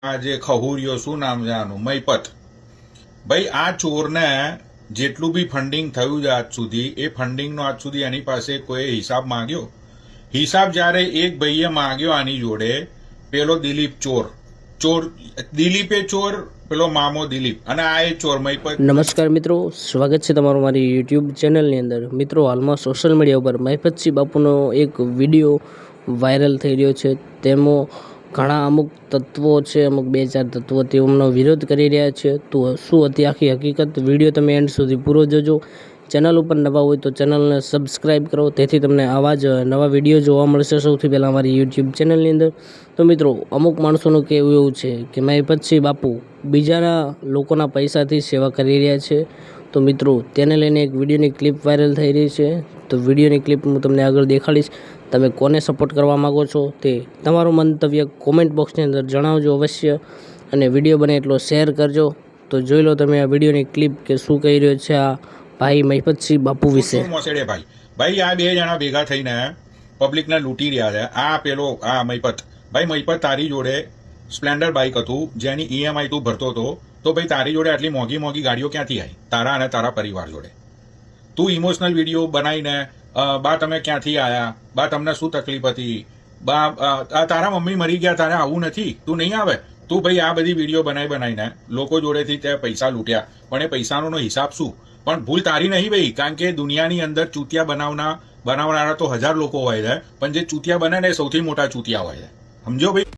આ જે ખહુરિયો શું નામ છે આનું મયપત ભાઈ આ ચોરને જેટલું બી ફંડિંગ થયું છે આજ સુધી એ ફંડિંગનો આજ સુધી એની પાસે કોઈ હિસાબ માંગ્યો? હિસાબ જ્યારે એક ભાઈએ માંગ્યો આની જોડે, પેલો દિલીપ ચોર દિલીપે ચોર, પેલો મામો દિલીપ, અને આ એ ચોર મયપત. નમસ્કાર મિત્રો, સ્વાગત છે તમારું મારી યુટ્યુબ ચેનલની અંદર. મિત્રો, હાલમાં સોશિયલ મીડિયા ઉપર મહિપતસિંહ બાપુનો એક વિડીયો વાયરલ થઈ રહ્યો છે. તેમાં ઘણા અમુક તત્વો છે, અમુક 2-4 તત્વો તેઓનો વિરોધ કરી રહ્યા છે. તો શું હતી આખી હકીકત? વિડીયો તમે એન્ડ સુધી પૂરો જોજો. ચેનલ ઉપર નવા હોય તો ચેનલને સબસ્ક્રાઈબ કરો, તેથી તમને આવા જ નવા વિડીયો જોવા મળશે સૌથી પહેલાં અમારી યુટ્યુબ ચેનલની અંદર. તો મિત્રો, અમુક માણસોનું કહેવું એવું છે કે મહિપતસિંહ બાપુ બીજાના લોકોના પૈસાથી સેવા કરી રહ્યા છે. તો મિત્રો, તેને લઈને એક વિડીયોની ક્લિપ વાયરલ થઈ રહી છે. તો વિડીયોની ક્લિપ હું તમને આગળ દેખાડીશ. તમે કોને સપોર્ટ કરવા માગો છો તે તમારું મંતવ્ય કોમેન્ટ બોક્સની અંદર જણાવજો અવશ્ય, અને વિડીયો બને એટલો શેર કરજો. તો જોઈ લો તમે આ વિડીયોની ક્લિપ કે શું કહી રહ્યો છે આ ભાઈ મહિપતસિંહ બાપુ વિશે. ભાઈ આ બે જણા ભેગા થઈને પબ્લિકને લૂંટી રહ્યા છે. આ પેલો આ મહિપત, ભાઈ મહિપત, તારી જોડે સ્પ્લેન્ડર બાઇક હતું જેની ઈએમઆઈ તું ભરતો હતો, તો ભાઈ તારી જોડે આટલી મોંઘી મોંઘી ગાડીઓ ક્યાંથી આવી તારા અને તારા પરિવાર જોડે? તું ઇમોશનલ વિડીયો બનાવીને બા તમે ક્યાંથી આવ્યા, બા તમને શું તકલીફ હતી, બા તારા મમ્મી મરી ગયા, તારે આવું નથી, તું નહીં આવે. તું ભાઈ આ બધી વિડીયો બનાવીને લોકો જોડેથી તે પૈસા લૂંટ્યા, પણ એ પૈસાનો હિસાબ શું? પણ ભૂલ તારી નહીં ભાઈ, કારણ કે દુનિયાની અંદર ચૂતિયા બનાવનારા તો 1000 લોકો હોય છે, પણ જે ચૂતિયા બને ને એ સૌથી મોટા ચૂતિયા હોય છે. સમજો ભાઈ.